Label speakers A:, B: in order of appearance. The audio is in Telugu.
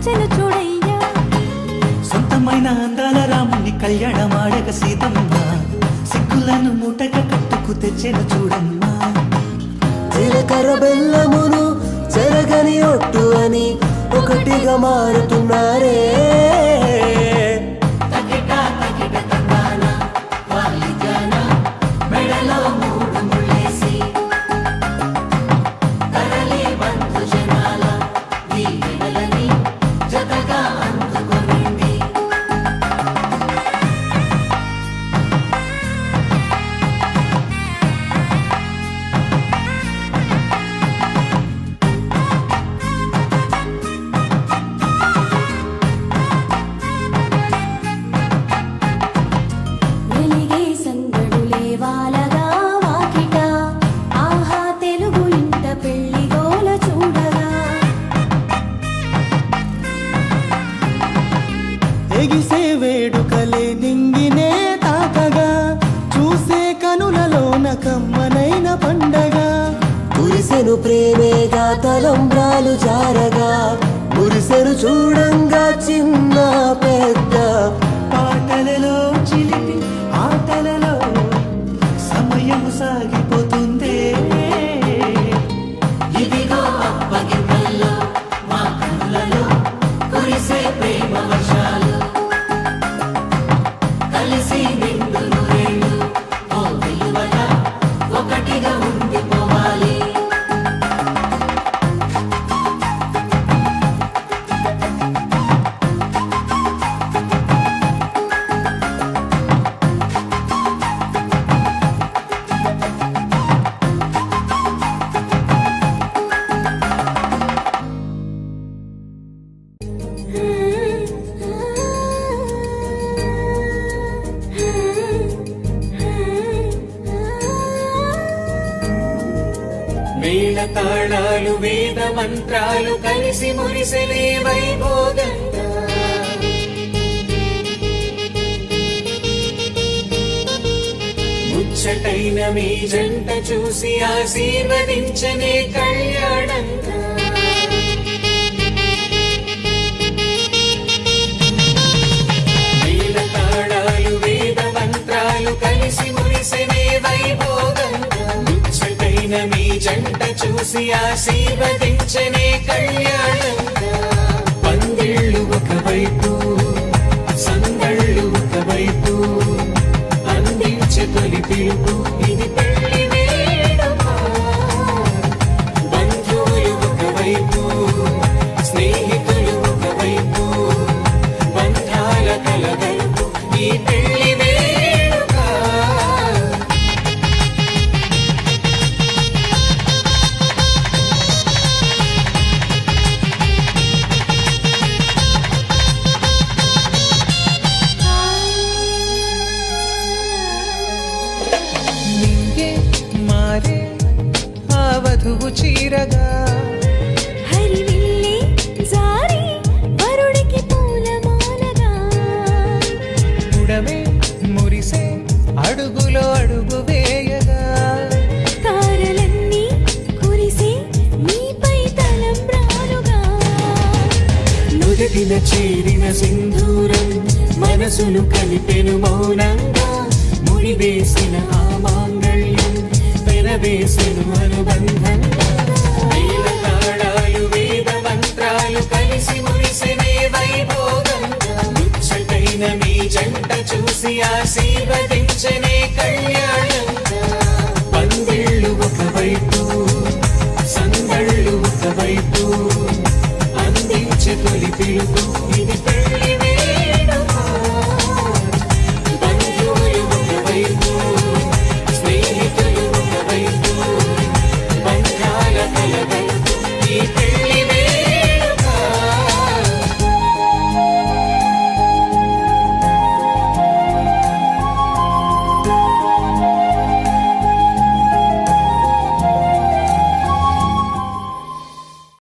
A: వచ్చెను చూడయ్యా.
B: సొంతమైన అందాల రాముని కళ్యాణమాడగ సీతమ్మ సిగ్గులను మూటగా కట్టుకు తెచ్చెను చూడమ్మా.
C: జీలకర్ర బెల్లమును చెరగని ఒట్టు అని ఒకటిగా మారుతున్నారే. ఎగిసే వేడుకలే నింగినే తాకగా చూసే కనులలోన కమ్మనైన పండగ. కురిసెను ప్రేమేగా తలంబ్రాలు జారగా మురిసెను చూడంగా చిన్న పెద్ద.
B: పాటలలో చిలిపి ఆటలలో సమయం సాగిపోతుందే.
D: ఇదిగో అప్పగింతల్లో మా కనులలో కురిసే ప్రేమ వర్షాలు. కలిసి నిండు నూరేళ్ళు ఓ వెలువల ఒకటిగా ఉండిపోవాలి. వేల తాళాలు వేద మంత్రాలు కలిసి మురిసెలే వైభోగంగా. ముచ్చటైన మీ జంట చూసి ఆశీర్వదించనే కళ్యాణంగా. వేల తాళాలు వేద మంత్రాలు కలిసి మురిసెనే వైభోగంగా. మీ జంట చూసి ఆశీర్వదించనే కళ్యాణంగా. పందిళ్ళు ఒకవైపు సందళ్ళు ఒకవైపు అందించే తొలి పిలుపు ఇది పెళ్లి వేడుక. బంధువులు ఒకవైపు స్నేహితులు ఒకవైపు బంధాల కలగలుపు ఈ పెళ్లి వేడుక.
B: వధువు చీరగా
A: హరివిల్లి జారి వరుడికి పూలమాలగా.
B: ఉడమే మురిసే అడుగులో అడుగు వేయగా.
A: తారలన్నీ కురిసే నీపై తలంబ్రాలుగా.
D: నుదిటిన చేరిన సింధూరం మనసును కలిపెను మౌనంగా. ముడివేసిన ఆ మాంగళ్యం పెనవేసెను అనుబంధంగా. వేల తాళాలు వేద మంత్రాలు కలిసి మురిసెనే వైభోగంగా. ముచ్చటైన మీ జంట చూసి ఆశీర్వదించనే కళ్యాణంగా. పందిళ్ళు ఒకవైపు సందళ్ళు ఒకవైపు అందించే తొలి పిలుపు